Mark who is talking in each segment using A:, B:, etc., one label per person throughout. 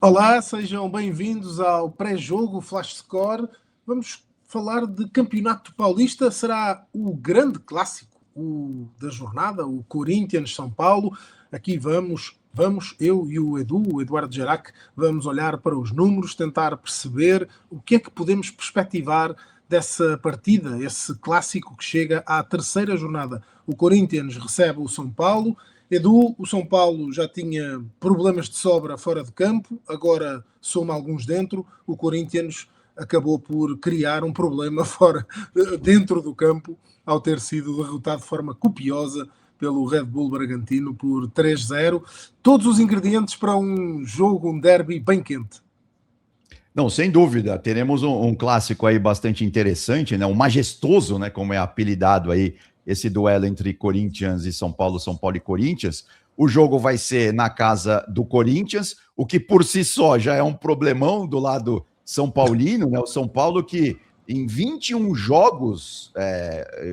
A: Olá, sejam bem-vindos ao pré-jogo Flash Score. Vamos falar de Campeonato Paulista. Será o grande clássico da jornada, o Corinthians-São Paulo. Aqui eu e o Eduardo Gerac, vamos olhar para os números, tentar perceber o que é que podemos perspectivar dessa partida, esse clássico que chega à terceira jornada. O Corinthians recebe o São Paulo. Edu, o São Paulo já tinha problemas de sobra fora de campo, agora soma alguns dentro. O Corinthians acabou por criar um problema dentro do campo, ao ter sido derrotado de forma copiosa pelo Red Bull Bragantino por 3-0. Todos os ingredientes para um jogo, um derby bem quente.
B: Não, sem dúvida, teremos um clássico aí bastante interessante, né? Um majestoso, né? Como é apelidado aí esse duelo entre Corinthians e São Paulo e Corinthians. O jogo vai ser na casa do Corinthians, o que por si só já é um problemão do lado São Paulino, né? O São Paulo que em 21 jogos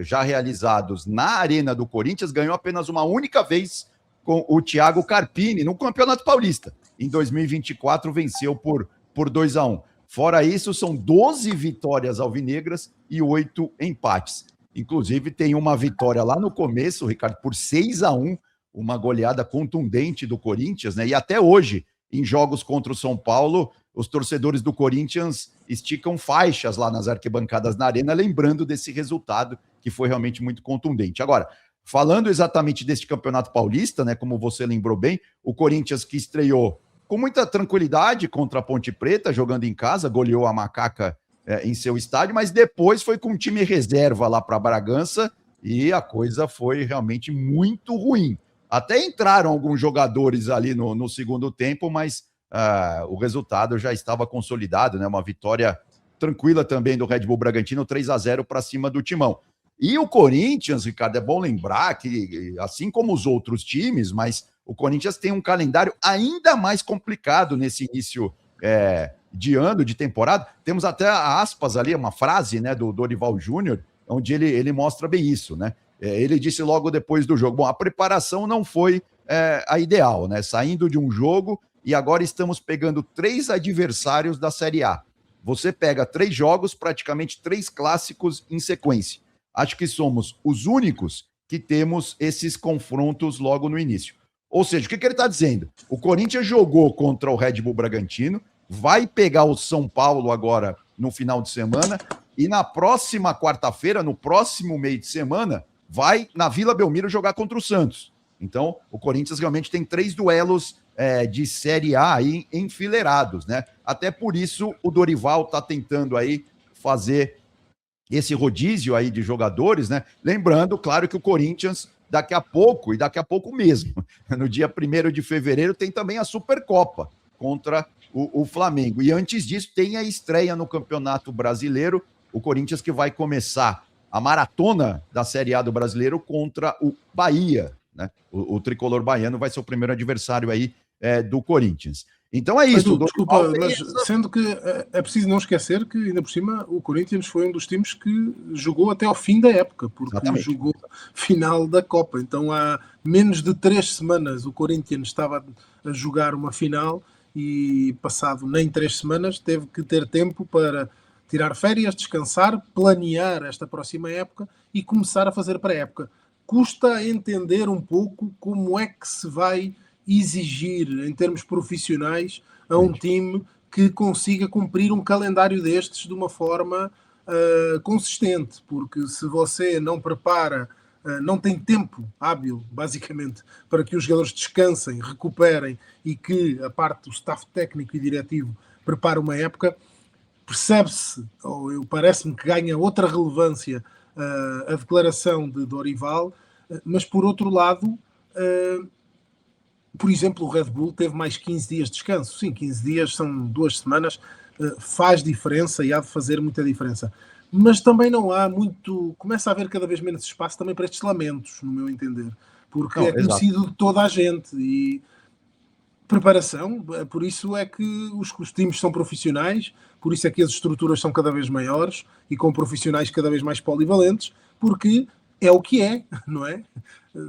B: já realizados na Arena do Corinthians ganhou apenas uma única vez com o Thiago Carpini no Campeonato Paulista. Em 2024 venceu por 2-1. Fora isso, são 12 vitórias alvinegras e 8 empates. Inclusive, tem uma vitória lá no começo, Ricardo, por 6-1, uma goleada contundente do Corinthians, né? E até hoje, em jogos contra o São Paulo, os torcedores do Corinthians esticam faixas lá nas arquibancadas na arena, lembrando desse resultado, que foi realmente muito contundente. Agora, falando exatamente deste Campeonato Paulista, né? Como você lembrou bem, o Corinthians que estreou com muita tranquilidade contra a Ponte Preta, jogando em casa, goleou a Macaca em seu estádio, mas depois foi com um time reserva lá para Bragança e a coisa foi realmente muito ruim. Até entraram alguns jogadores ali no segundo tempo, mas o resultado já estava consolidado, né? Uma vitória tranquila também do Red Bull Bragantino, 3-0 para cima do Timão. E o Corinthians, Ricardo, é bom lembrar que, assim como os outros times, mas o Corinthians tem um calendário ainda mais complicado nesse início de ano, de temporada. Temos até aspas ali, uma frase, né, do Dorival Júnior, onde ele mostra bem isso, né? Ele disse logo depois do jogo, bom, a preparação não foi a ideal, né? Saindo de um jogo e agora estamos pegando 3 adversários da Série A. Você pega 3 jogos, praticamente 3 clássicos em sequência. Acho que somos os únicos que temos esses confrontos logo no início. Ou seja, o que ele está dizendo? O Corinthians jogou contra o Red Bull Bragantino, vai pegar o São Paulo agora no final de semana e na próxima quarta-feira, no próximo meio de semana, vai na Vila Belmiro jogar contra o Santos. Então, o Corinthians realmente tem 3 duelos de Série A aí enfileirados, né? Até por isso o Dorival está tentando aí fazer esse rodízio aí de jogadores, né? Lembrando, claro, que o Corinthians daqui a pouco, e daqui a pouco mesmo, no dia 1º de fevereiro, tem também a Supercopa contra o Flamengo. E antes disso, tem a estreia no Campeonato Brasileiro, o Corinthians que vai começar a maratona da Série A do Brasileiro contra o Bahia, né? O tricolor baiano vai ser o primeiro adversário aí do Corinthians. Então é isso.
A: Desculpa, mas sendo que é preciso não esquecer que, ainda por cima, o Corinthians foi um dos times que jogou até ao fim da época, porque exatamente, jogou final da Copa. Então, há menos de 3 semanas, o Corinthians estava a jogar uma final e, passado nem 3 semanas, teve que ter tempo para tirar férias, descansar, planear esta próxima época e começar a fazer pré-época. Custa entender um pouco como é que se vai exigir, em termos profissionais, a um time que consiga cumprir um calendário destes de uma forma consistente, porque se você não prepara, não tem tempo hábil, basicamente, para que os jogadores descansem, recuperem e que a parte do staff técnico e diretivo prepare uma época, percebe-se, ou parece-me que ganha outra relevância a declaração de Dorival, mas por outro lado, por exemplo, o Red Bull teve mais 15 dias de descanso. Sim, 15 dias são 2 semanas, faz diferença e há de fazer muita diferença. Mas também não há muito... Começa a haver cada vez menos espaço também para estes lamentos, no meu entender. Porque é conhecido de toda a gente e preparação, por isso é que os times são profissionais, por isso é que as estruturas são cada vez maiores e com profissionais cada vez mais polivalentes, porque é o que é, não é?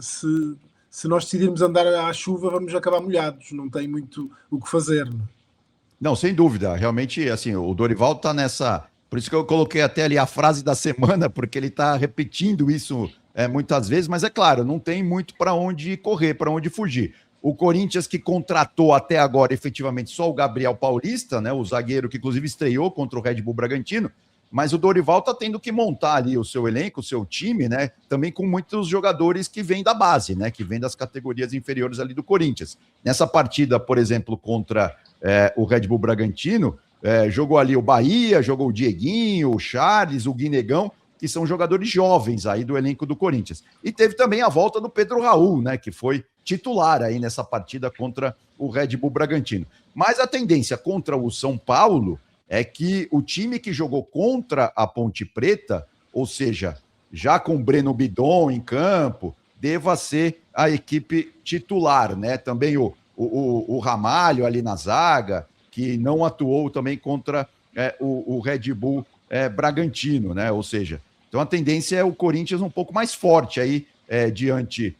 A: Se nós decidirmos andar à chuva, vamos acabar molhados, não tem muito o que fazer. Não?
B: Não, sem dúvida. Realmente, assim, o Dorival está nessa. Por isso que eu coloquei até ali a frase da semana, porque ele está repetindo isso muitas vezes, mas é claro, não tem muito para onde correr, para onde fugir. O Corinthians que contratou até agora efetivamente só o Gabriel Paulista, né? O zagueiro que inclusive estreou contra o Red Bull Bragantino, mas o Dorival está tendo que montar ali o seu elenco, o seu time, né? Também com muitos jogadores que vêm da base, né? Que vêm das categorias inferiores ali do Corinthians. Nessa partida, por exemplo, contra o Red Bull Bragantino, jogou ali o Bahia, jogou o Dieguinho, o Charles, o Guinegão, que são jogadores jovens aí do elenco do Corinthians. E teve também a volta do Pedro Raul, né? Que foi titular aí nessa partida contra o Red Bull Bragantino. Mas a tendência contra o São Paulo é que o time que jogou contra a Ponte Preta, ou seja, já com o Breno Bidon em campo, deva ser a equipe titular, né? Também o Ramalho ali na zaga, que não atuou também contra o Red Bull Bragantino, né? Ou seja, então a tendência é o Corinthians um pouco mais forte aí diante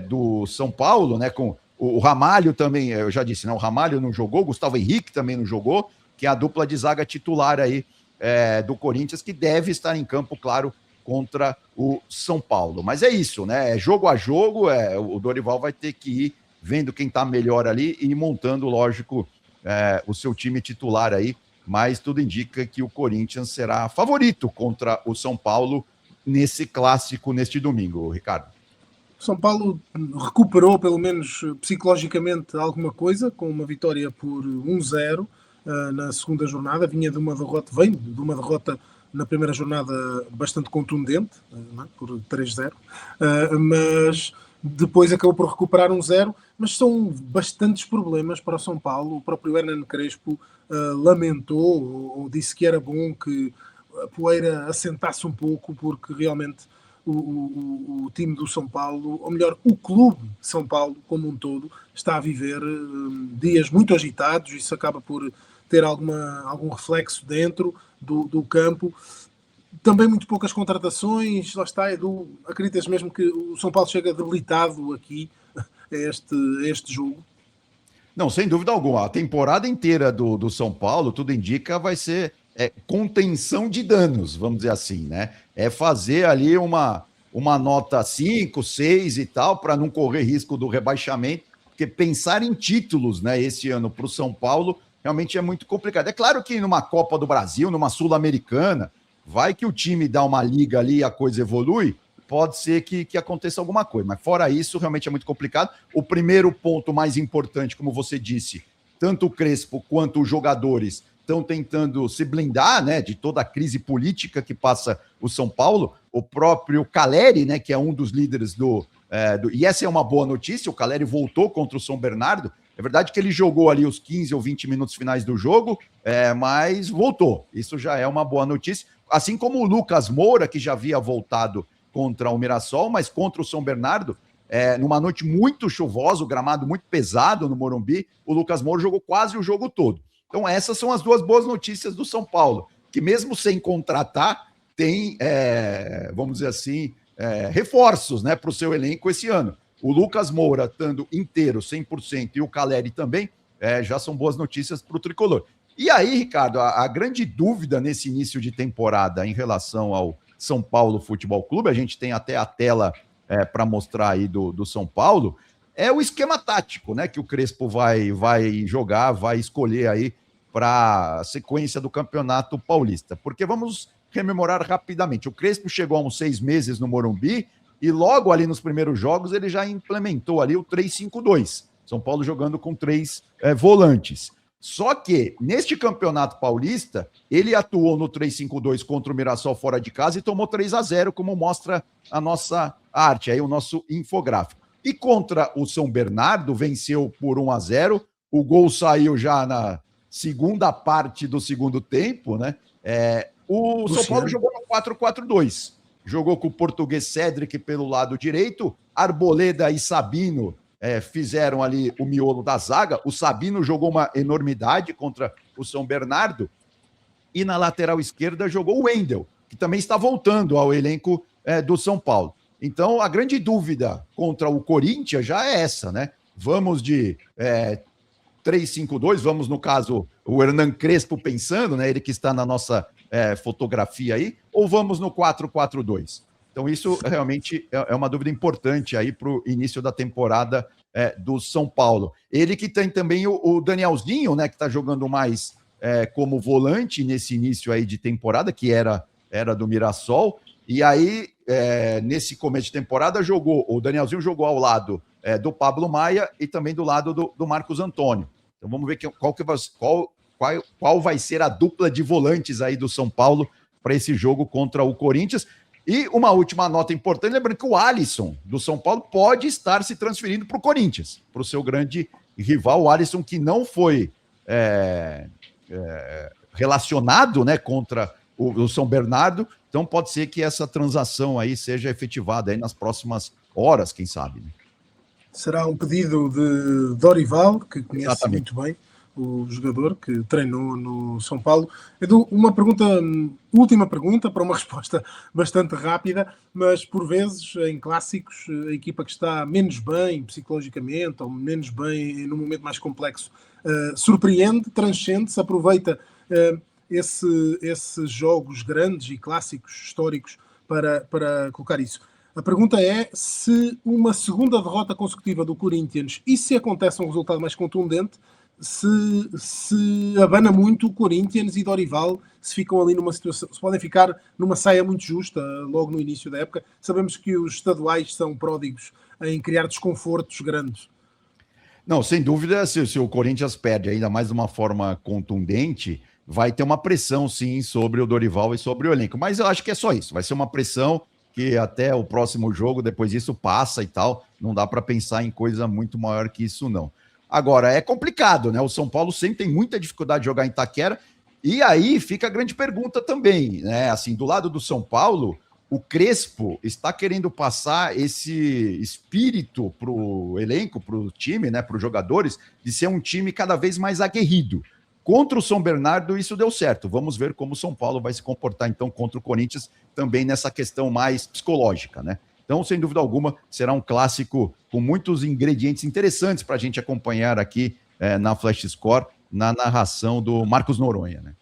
B: do São Paulo, né? Com o Ramalho também, eu já disse, né? O Ramalho não jogou, o Gustavo Henrique também não jogou, que é a dupla de zaga titular aí do Corinthians, que deve estar em campo, claro, contra o São Paulo. Mas é isso, né? Jogo a jogo, o Dorival vai ter que ir vendo quem está melhor ali e montando, lógico, o seu time titular aí, mas tudo indica que o Corinthians será favorito contra o São Paulo nesse clássico, neste domingo, Ricardo.
A: São Paulo recuperou, pelo menos psicologicamente, alguma coisa, com uma vitória por 1-0 na segunda jornada. Vem de uma derrota na primeira jornada bastante contundente, por 3-0, mas depois acabou por recuperar 1-0, mas são bastantes problemas para o São Paulo. O próprio Hernan Crespo lamentou, ou disse que era bom que a poeira assentasse um pouco, porque realmente o time do São Paulo, ou melhor, o clube São Paulo como um todo, está a viver dias muito agitados. Isso acaba por ter algum reflexo dentro do campo. Também muito poucas contratações. Lá está, Edu, acreditas mesmo que o São Paulo chega debilitado aqui a este jogo?
B: Não, sem dúvida alguma. A temporada inteira do São Paulo, tudo indica, vai ser contenção de danos, vamos dizer assim, né? É fazer ali uma nota 5, 6 e tal, para não correr risco do rebaixamento, porque pensar em títulos, né, esse ano para o São Paulo realmente é muito complicado. É claro que numa Copa do Brasil, numa Sul-Americana, vai que o time dá uma liga ali e a coisa evolui, pode ser que aconteça alguma coisa, mas fora isso, realmente é muito complicado. O primeiro ponto mais importante, como você disse, tanto o Crespo quanto os jogadores estão tentando se blindar, né, de toda a crise política que passa o São Paulo. O próprio Caleri, né, que é um dos líderes e essa é uma boa notícia, o Caleri voltou contra o São Bernardo. É verdade que ele jogou ali os 15 ou 20 minutos finais do jogo, mas voltou. Isso já é uma boa notícia. Assim como o Lucas Moura, que já havia voltado contra o Mirassol, mas contra o São Bernardo, numa noite muito chuvosa, o gramado muito pesado no Morumbi, o Lucas Moura jogou quase o jogo todo. Então essas são as duas boas notícias do São Paulo, que mesmo sem contratar, tem, vamos dizer assim, reforços, né, para o seu elenco esse ano. O Lucas Moura estando inteiro, 100%, e o Caleri também, já são boas notícias para o Tricolor. E aí, Ricardo, a grande dúvida nesse início de temporada em relação ao São Paulo Futebol Clube, a gente tem até a tela para mostrar aí do São Paulo, é o esquema tático, né, que o Crespo vai jogar, vai escolher aí para a sequência do Campeonato Paulista. Porque vamos rememorar rapidamente, o Crespo chegou há uns 6 meses no Morumbi e logo ali nos primeiros jogos ele já implementou ali o 3-5-2. São Paulo jogando com 3 volantes. Só que, neste Campeonato Paulista, ele atuou no 3-5-2 contra o Mirassol fora de casa e tomou 3-0, como mostra a nossa arte, aí o nosso infográfico. E contra o São Bernardo, venceu por 1-0. O gol saiu já na segunda parte do segundo tempo, né? O São Paulo jogou no 4-4-2. Jogou com o português Cédric pelo lado direito, Arboleda e Sabino fizeram ali o miolo da zaga. O Sabino jogou uma enormidade contra o São Bernardo. E na lateral esquerda jogou o Wendel, que também está voltando ao elenco do São Paulo. Então, a grande dúvida contra o Corinthians já é essa, né? Vamos de 3-5-2, vamos, no caso, o Hernan Crespo pensando, né? Ele que está na nossa fotografia aí, ou vamos no 4-4-2? Então, isso realmente é uma dúvida importante aí para o início da temporada do São Paulo. Ele que tem também o Danielzinho, né? Que está jogando mais como volante nesse início aí de temporada, que era do Mirassol. E aí, nesse começo de temporada, o Danielzinho jogou ao lado do Pablo Maia e também do lado do Marcos Antônio. Então vamos ver qual vai ser a dupla de volantes aí do São Paulo para esse jogo contra o Corinthians. E uma última nota importante, lembrando que o Alisson do São Paulo pode estar se transferindo para o Corinthians, para o seu grande rival, o Alisson, que não foi relacionado, né, contra o São Bernardo. Então pode ser que essa transação aí seja efetivada aí nas próximas horas, quem sabe, né?
A: Será um pedido de Dorival, que conhece
B: Exatamente.
A: muito bem o jogador que treinou no São Paulo. Edu, última pergunta para uma resposta bastante rápida, mas por vezes em clássicos a equipa que está menos bem psicologicamente ou menos bem num momento mais complexo surpreende, transcende-se, aproveita esses jogos grandes e clássicos históricos para colocar isso. A pergunta é se uma segunda derrota consecutiva do Corinthians, e se acontece um resultado mais contundente, se abana muito o Corinthians e Dorival, se ficam ali numa situação, se podem ficar numa saia muito justa logo no início da época. Sabemos que os estaduais são pródigos em criar desconfortos grandes.
B: Não, sem dúvida, se o Corinthians perde ainda mais de uma forma contundente, vai ter uma pressão, sim, sobre o Dorival e sobre o elenco. Mas eu acho que é só isso, vai ser uma pressão que até o próximo jogo, depois disso passa e tal, não dá para pensar em coisa muito maior que isso, não. Agora, é complicado, né? O São Paulo sempre tem muita dificuldade de jogar em Itaquera, e aí fica a grande pergunta também, né? Assim, do lado do São Paulo, o Crespo está querendo passar esse espírito para o elenco, para o time, né? Para os jogadores, de ser um time cada vez mais aguerrido. Contra o São Bernardo, isso deu certo. Vamos ver como o São Paulo vai se comportar, então, contra o Corinthians, também nessa questão mais psicológica, né? Então, sem dúvida alguma, será um clássico com muitos ingredientes interessantes para a gente acompanhar aqui na Flash Score, na narração do Marcos Noronha, né?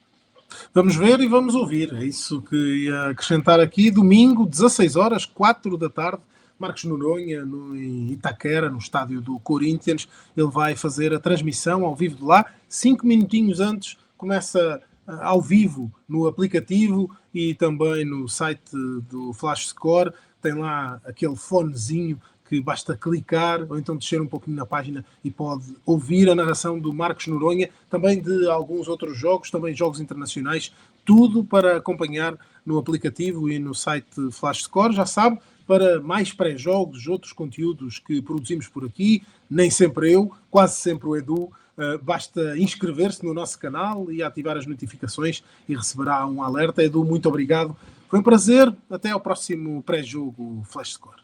A: Vamos ver e vamos ouvir. É isso que ia acrescentar aqui. Domingo, 16 horas, 4 da tarde, Marcos Noronha, em Itaquera, no estádio do Corinthians. Ele vai fazer a transmissão ao vivo de lá. 5 minutinhos antes, começa ao vivo no aplicativo e também no site do Flash Score. Tem lá aquele fonezinho que basta clicar ou então descer um pouquinho na página e pode ouvir a narração do Marcos Noronha, também de alguns outros jogos, também jogos internacionais, tudo para acompanhar no aplicativo e no site Flash Score. Já sabe, para mais pré-jogos, outros conteúdos que produzimos por aqui, nem sempre eu, quase sempre o Edu, basta inscrever-se no nosso canal e ativar as notificações e receberá um alerta. Edu, muito obrigado. Foi um prazer. Até ao próximo pré-jogo Flash Score.